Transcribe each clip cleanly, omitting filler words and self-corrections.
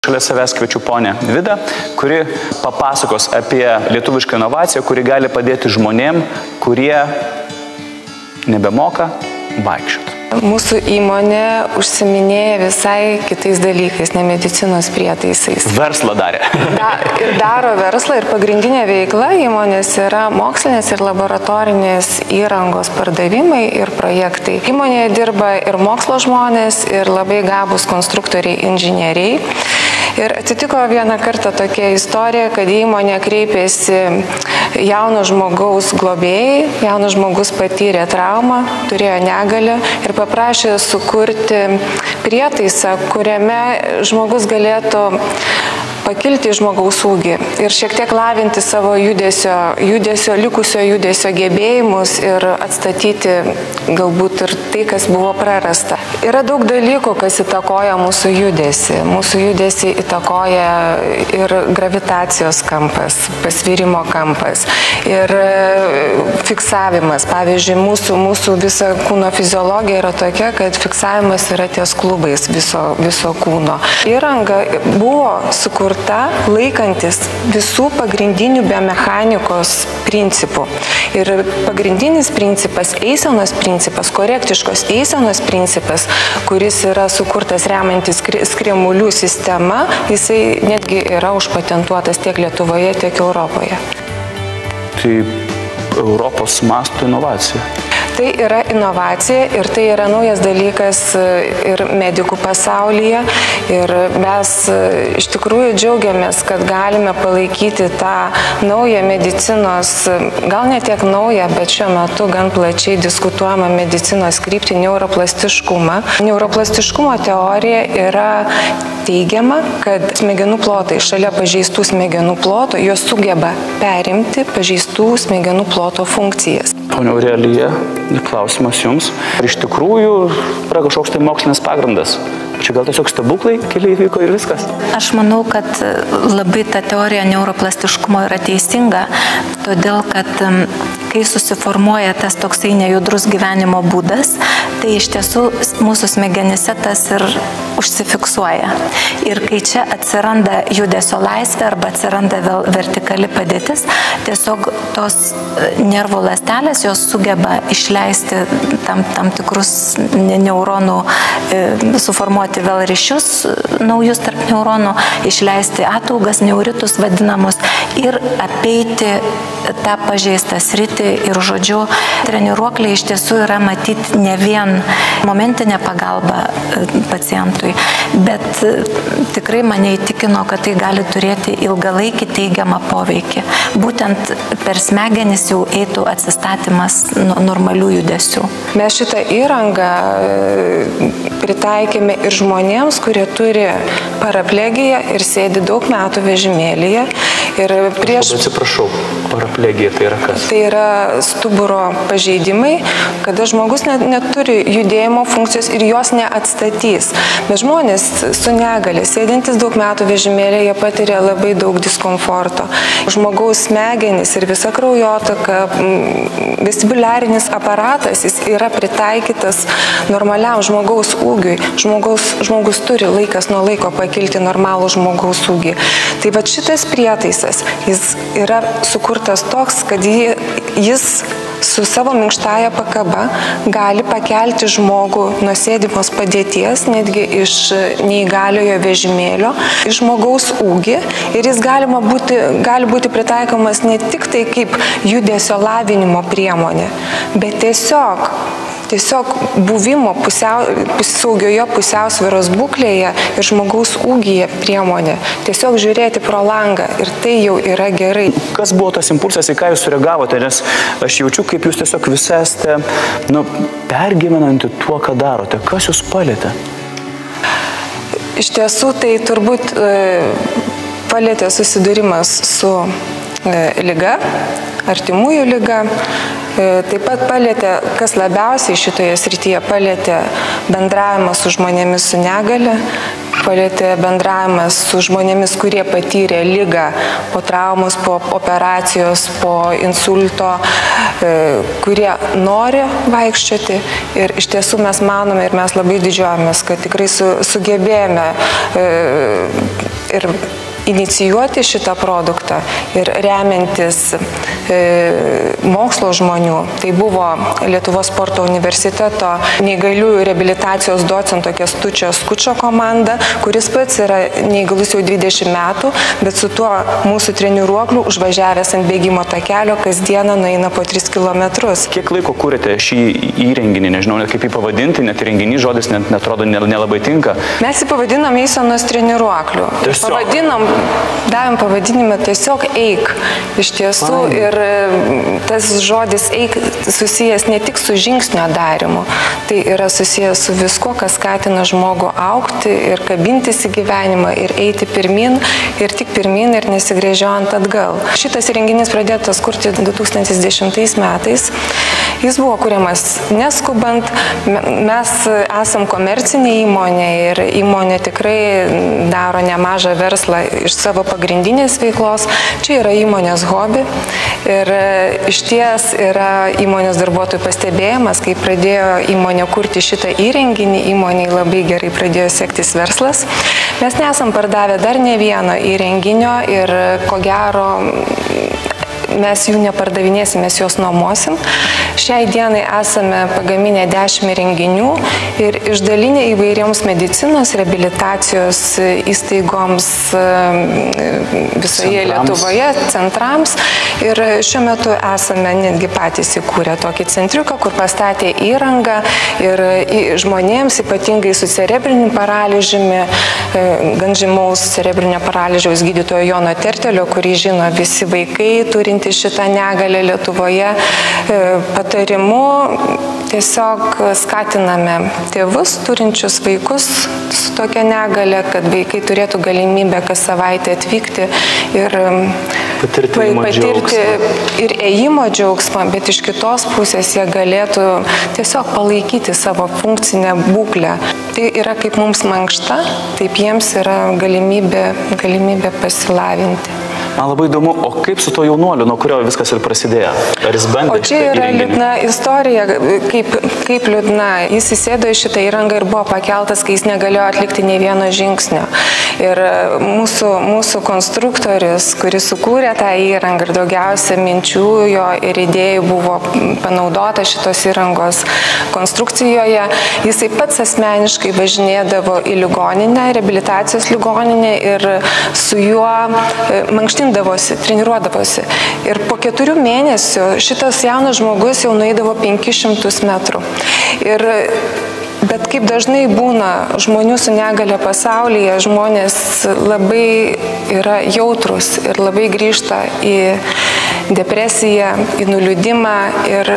Šalia savęs kviečiu ponę Vidą, kuri papasakos apie lietuvišką inovaciją, kuri gali padėti žmonėm, kurie nebemoka vaikščioti. Mūsų įmonė užsiminėja visai kitais dalykais, ne medicinos prietaisais. Verslą darė. Daro verslą ir pagrindinė veikla įmonės yra mokslinės ir laboratorinės įrangos pardavimai ir projektai. Įmonėje dirba ir mokslo žmonės, ir labai gabūs konstruktoriai, inžinieriai. Ir atsitiko vieną kartą tokia istorija, kad įmonė kreipėsi jauno žmogaus globėjai, jaunas žmogus patyrė traumą, turėjo negalią ir paprašė sukurti prietaisą, kuriame žmogus galėtų pakilti žmogaus ūgį ir šiek tiek lavinti savo likusio judesio gebėjimus ir atstatyti galbūt ir tai, kas buvo prarasta. Yra daug dalykų, kas įtakoja mūsų judesį. Mūsų judesį įtakoja ir gravitacijos kampas, pasvirimo kampas ir fiksavimas. Pavyzdžiui, mūsų visa kūno fiziologija yra tokia, kad fiksavimas yra ties klubais viso kūno. Įranga buvo sukurta laikantis visų pagrindinių biomechanikos principų. Ir pagrindinis principas, eisenos principas, korektiškos eisenos principas, kuris yra sukurtas remiantis skriemulių sistema, jisai netgi yra užpatentuotas tiek Lietuvoje, tiek Europoje. Tai Europos masto inovacija. Tai yra inovacija ir tai yra naujas dalykas ir medikų pasaulyje. Ir mes iš tikrųjų džiaugiamės, kad galime palaikyti tą naują medicinos, gal ne tiek naują, bet šiuo metu gan plačiai diskutuojamą medicinos kryptį neuroplastiškumą. Neuroplastiškumo teorija yra teigiama, kad smegenų plotai šalia pažeistų smegenų ploto, jos sugeba perimti pažeistų smegenų ploto funkcijas. Ponia Aurelija, klausimas jums. Ar iš tikrųjų yra kažkoks tai mokslinis pagrindas? Čia gal tiesiog stebuklai keliai vyko ir viskas? Aš manau, kad labai ta teorija neuroplastiškumo yra teisinga, todėl kad kai susiformuoja tas toksai nejudrus gyvenimo būdas, tai iš tiesų mūsų smegenyse tas ir užsifiksuoja. Ir kai čia atsiranda judesio laisvė arba atsiranda vėl vertikali padėtis, tiesiog tos nervų ląstelės jos sugeba išleisti tam tikrus neuronų, suformuoti vėl ryšius naujus tarp neuronų, išleisti ataugas, neuritus vadinamus ir apeiti tą pažeistą sritį ir žodžiu, treniruokliai iš tiesų yra matyti ne vien momentinė pagalba pacientui, bet tikrai mane įtikino, kad tai gali turėti ilgalaikį teigiamą poveikį. Būtent per smegenis jau eitų atsistatymas normalių judesių. Mes šitą įrangą pritaikėme ir žmonėms, kurie turi paraplegiją ir sėdi daug metų vežimėlyje. Atsiprašau, paraplegija tai yra kas? Tai yra stuburo pažeidimai, kada žmogus neturi judėjimo funkcijos ir jos neatstatys. Bet žmonės su negalia, sėdintis daug metų vežimėlyje, jie patiria labai daug diskomforto. Žmogaus smegenys ir visa kraujotaka, vestibuliarinis aparatas, jis yra pritaikytas normaliam žmogaus ūgiui. Žmogus turi laikas nuo laiko pakilti normalų žmogaus ūgį. Tai va šitas prietaisas, jis yra sukurtas toks, kad jis su savo minkštąja pakaba gali pakelti žmogų nuo sėdimos padėties, netgi iš neįgaliojo vežimėlio, iš žmogaus ūgį ir jis gali būti pritaikomas ne tik tai kaip judesio lavinimo priemonė, bet tiesiog buvimo saugioje pusiausvyros būklėje ir žmogaus ūgyje priemonė. Tiesiog žiūrėti pro langą ir tai jau yra gerai. Kas buvo tas impulsas, į ką jūs sureagavote? Nes aš jaučiu, kaip jūs tiesiog visi esate pergyvenanti tuo, ką darote. Kas jūs palietė? Iš tiesų, tai turbūt palietė susidūrimas su liga, artimųjų liga. Taip pat palietė, kas labiausiai šitoje srityje palietė bendravimą su žmonėmis su negalia, palietė bendravimas su žmonėmis, kurie patyrė ligą po traumos, po operacijos, po insulto, kurie nori vaikščioti. Ir iš tiesų mes manome ir mes labai didžiuojamės, kad tikrai sugebėjome ir inicijuoti šitą produktą ir remiantis mokslo žmonių. Tai buvo Lietuvos sporto universiteto neįgaliųjų reabilitacijos docento Kęstučio Skučio komanda, kuris pats yra neįgalus jau 20 metų, bet su tuo mūsų treniruokliu užvažiavęs ant bėgimo takelio kasdieną nueina po 3 kilometrus. Kiek laiko kūrėte šį įrenginį? Nežinau, net kaip jį pavadinti, net įrenginį žodis net atrodo nelabai tinka. Mes jį pavadinom eisenos treniruokliu. Davėm pavadinimą tiesiog eik. Iš tiesų ir tas žodis eik susijęs ne tik su žingsnio darimu, tai yra susijęs su viskuo, kas skatina žmogų augti ir kabintis į gyvenimą ir eiti pirmin ir tik pirmin ir nesigręžiant atgal. Šitas renginys pradėtas kurti 2010 metais. Jis buvo kuriamas neskubant. Mes esam komercinė įmonė ir įmonė tikrai daro nemažą verslą iš savo pagrindinės veiklos. Čia yra įmonės hobi ir išties yra įmonės darbuotojų pastebėjimas, kai pradėjo įmonė kurti šitą įrenginį, įmoniai labai gerai pradėjo sektis verslas. Mes nesam pardavę dar ne vieno įrenginio ir ko gero mes jų nepardavinėsim, mes juos nuomosim. Šiai dienai esame pagaminę 10 renginių ir išdalinę įvairioms medicinos, reabilitacijos įstaigoms visoje Lietuvoje, centrams. Ir šiuo metu esame netgi patys įkūrę tokį centriuką, kur pastatė įrangą ir žmonėms, ypatingai su cerebriniu paralyžiumi, gan žymaus cerebrinio paralyžiaus gydytojo Jono Tertelio, kurį žino visi vaikai turinti šitą negalę Lietuvoje, patarimu tiesiog skatiname tėvus turinčius vaikus su tokia negale, kad vaikai turėtų galimybę kas savaitę atvykti ir patirti ir ėjimo džiaugsmą, bet iš kitos pusės jie galėtų tiesiog palaikyti savo funkcinę būklę. Tai yra kaip mums mankšta, taip jiems yra galimybė pasilavinti. Man labai įdomu, o kaip su to jaunuoliu, nuo kurio viskas ir prasidėjo? Ar jis bandė? O čia yra liūdna istorija, kaip liūdna. Jis įsėdo į šitą įrangą ir buvo pakeltas, kai jis negalėjo atlikti nei vieno žingsnio. Ir mūsų konstruktorius, kuris sukūrė tą įrangą ir daugiausia minčių jo ir idėjų buvo panaudota šitos įrangos konstrukcijoje, jisai pats asmeniškai važinėdavo į ligoninę, reabilitacijos ligoninę ir su juo mankštindavosi, treniruodavosi. Ir po 4 mėnesių šitas jaunas žmogus jau nueidavo 500 metrų. Bet kaip dažnai būna žmonių su negale pasaulyje, žmonės labai yra jautrus ir labai grįžta į depresiją, į nuliūdimą. Ir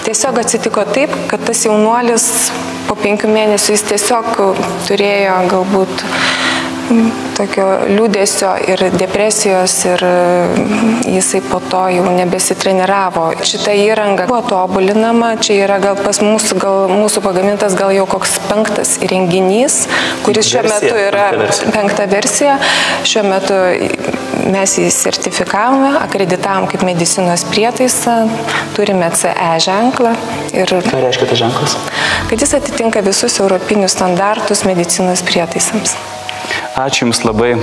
tiesiog atsitiko taip, kad tas jaunuolis po 5 mėnesių jis tiesiog turėjo galbūt tokio liūdesio ir depresijos ir jisai po to jau nebesitreniravo. Šita įranga buvo tobulinama, čia yra gal pas mūsų pagamintas gal jau koks 5. įrenginys, kuris šiuo metu yra 5. versija. Šiuo metu mes jį sertifikavome, akreditavom kaip medicinos prietaisą, turime CE ženklą. Ką reiškia tas ženklas? Kad jis atitinka visus europinius standartus medicinos prietaisams. Ačiū Jums labai.